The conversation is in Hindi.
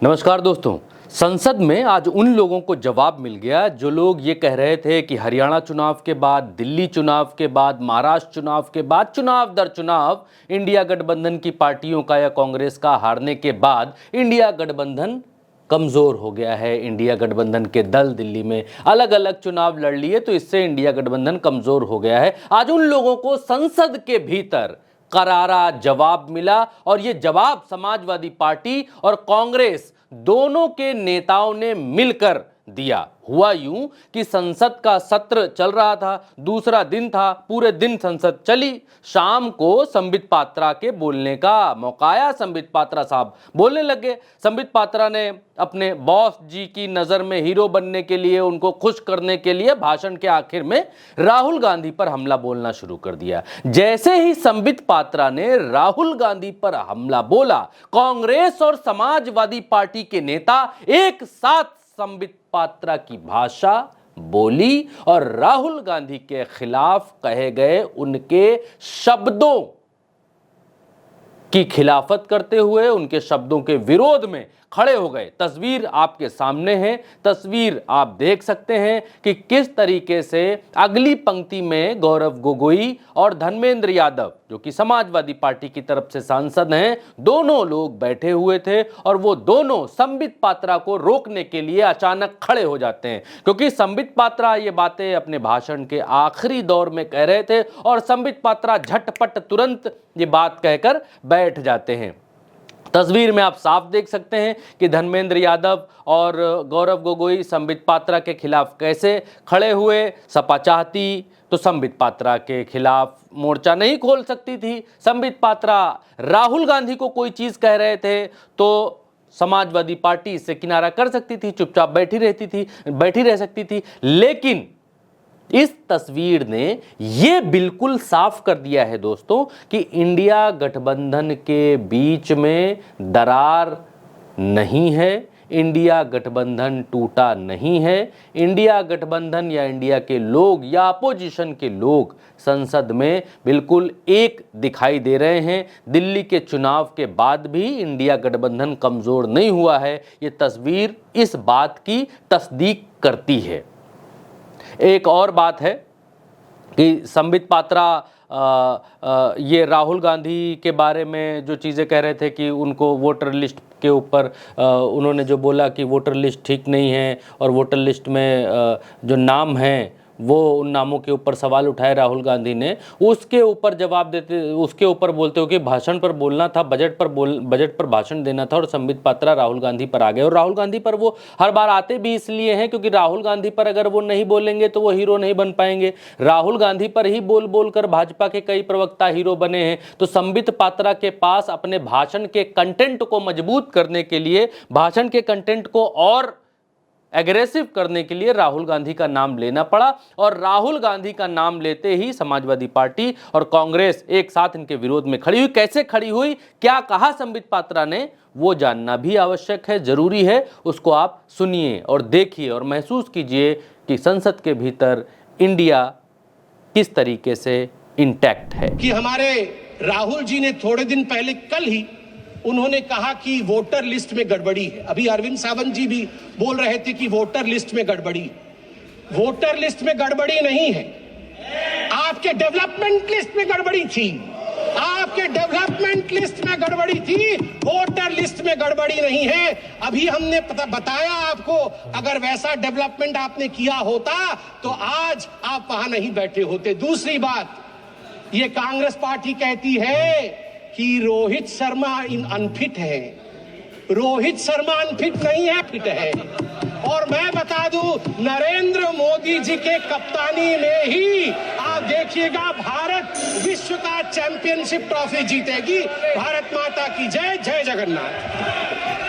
नमस्कार दोस्तों। संसद में आज उन लोगों को जवाब मिल गया जो लोग ये कह रहे थे कि हरियाणा चुनाव के बाद, दिल्ली चुनाव के बाद, महाराष्ट्र चुनाव के बाद, चुनाव दर चुनाव इंडिया गठबंधन की पार्टियों का या कांग्रेस का हारने के बाद इंडिया गठबंधन कमजोर हो गया है। इंडिया गठबंधन के दल दिल्ली में अलग अलग चुनाव लड़ लिए तो इससे इंडिया गठबंधन कमजोर हो गया है। आज उन लोगों को संसद के भीतर करारा जवाब मिला और ये जवाब समाजवादी पार्टी और कांग्रेस दोनों के नेताओं ने मिलकर दिया। हुआ यूं कि संसद का सत्र चल रहा था, दूसरा दिन था, पूरे दिन संसद चली। शाम को संबित पात्रा के बोलने का मौका आया। संबित पात्रा साहब बोलने लगे। संबित पात्रा ने अपने बॉस जी की नजर में हीरो बनने के लिए, उनको खुश करने के लिए भाषण के आखिर में राहुल गांधी पर हमला बोलना शुरू कर दिया। जैसे ही संबित पात्रा ने राहुल गांधी पर हमला बोला, कांग्रेस और समाजवादी पार्टी के नेता एक साथ संबित पात्रा की भाषा बोली और राहुल गांधी के खिलाफ कहे गए उनके शब्दों की खिलाफत करते हुए, उनके शब्दों के विरोध में खड़े हो गए। तस्वीर आपके सामने है। तस्वीर आप देख सकते हैं कि किस तरीके से अगली पंक्ति में गौरव गोगोई और धर्मेंद्र यादव, जो कि समाजवादी पार्टी की तरफ से सांसद हैं, दोनों लोग बैठे हुए थे और वो दोनों संबित पात्रा को रोकने के लिए अचानक खड़े हो जाते हैं, क्योंकि संबित पात्रा ये बातें अपने भाषण के आखिरी दौर में कह रहे थे और संबित पात्रा झटपट तुरंत ये बात कहकर बैठ जाते हैं। तस्वीर में आप साफ देख सकते हैं कि धर्मेंद्र यादव और गौरव गोगोई संबित पात्रा के खिलाफ कैसे खड़े हुए। सपा चाहती तो संबित पात्रा के खिलाफ मोर्चा नहीं खोल सकती थी। संबित पात्रा राहुल गांधी को कोई चीज़ कह रहे थे तो समाजवादी पार्टी इससे किनारा कर सकती थी, चुपचाप बैठी रह सकती थी। लेकिन इस तस्वीर ने यह बिल्कुल साफ कर दिया है दोस्तों कि इंडिया गठबंधन के बीच में दरार नहीं है, इंडिया गठबंधन टूटा नहीं है। इंडिया गठबंधन या इंडिया के लोग या अपोजिशन के लोग संसद में बिल्कुल एक दिखाई दे रहे हैं। दिल्ली के चुनाव के बाद भी इंडिया गठबंधन कमज़ोर नहीं हुआ है। ये तस्वीर इस बात की तस्दीक करती है। एक और बात है कि संबित पात्रा ये राहुल गांधी के बारे में जो चीज़ें कह रहे थे कि उनको वोटर लिस्ट के ऊपर उन्होंने जो बोला कि वोटर लिस्ट ठीक नहीं है और वोटर लिस्ट में जो नाम हैं वो उन नामों के ऊपर सवाल उठाए राहुल गांधी ने, उसके ऊपर जवाब देते, उसके ऊपर बोलते हो कि भाषण पर बोलना था, बजट पर भाषण देना था और संबित पात्रा राहुल गांधी पर आ गए। और राहुल गांधी पर वो हर बार आते भी इसलिए हैं क्योंकि राहुल गांधी पर अगर वो नहीं बोलेंगे तो वो हीरो नहीं बन पाएंगे। राहुल गांधी पर ही बोल कर भाजपा के कई प्रवक्ता हीरो बने हैं। तो संबित पात्रा के पास अपने भाषण के कंटेंट को मजबूत करने के लिए, भाषण के कंटेंट को और एग्रेसिव करने के लिए राहुल गांधी का नाम लेना पड़ा और राहुल गांधी का नाम लेते ही समाजवादी पार्टी और कांग्रेस एक साथ इनके विरोध में खड़ी हुई। कैसे खड़ी हुई, क्या कहा संबित पात्रा ने, वो जानना भी आवश्यक है, जरूरी है। उसको आप सुनिए और देखिए और महसूस कीजिए कि संसद के भीतर इंडिया किस तरीके से इंटैक्ट है। कि हमारे राहुल जी ने थोड़े दिन पहले, कल ही उन्होंने कहा कि वोटर लिस्ट में गड़बड़ी है। अभी अरविंद सावंत जी भी बोल रहे थे कि वोटर लिस्ट में गड़बड़ी। वोटर लिस्ट में गड़बड़ी नहीं है, आपके डेवलपमेंट लिस्ट में गड़बड़ी थी। आपके डेवलपमेंट लिस्ट में गड़बड़ी थी, वोटर लिस्ट में गड़बड़ी नहीं है। अभी हमने बताया आपको, अगर वैसा डेवलपमेंट आपने किया होता तो आज आप वहां नहीं बैठे होते। दूसरी बात, ये कांग्रेस पार्टी कहती है कि रोहित शर्मा अनफिट है। रोहित शर्मा अनफिट नहीं है, फिट है। और मैं बता दूं, नरेंद्र मोदी जी के कप्तानी में ही आप देखिएगा भारत विश्व का चैंपियनशिप ट्रॉफी जीतेगी। भारत माता की जय, जय जगन्नाथ।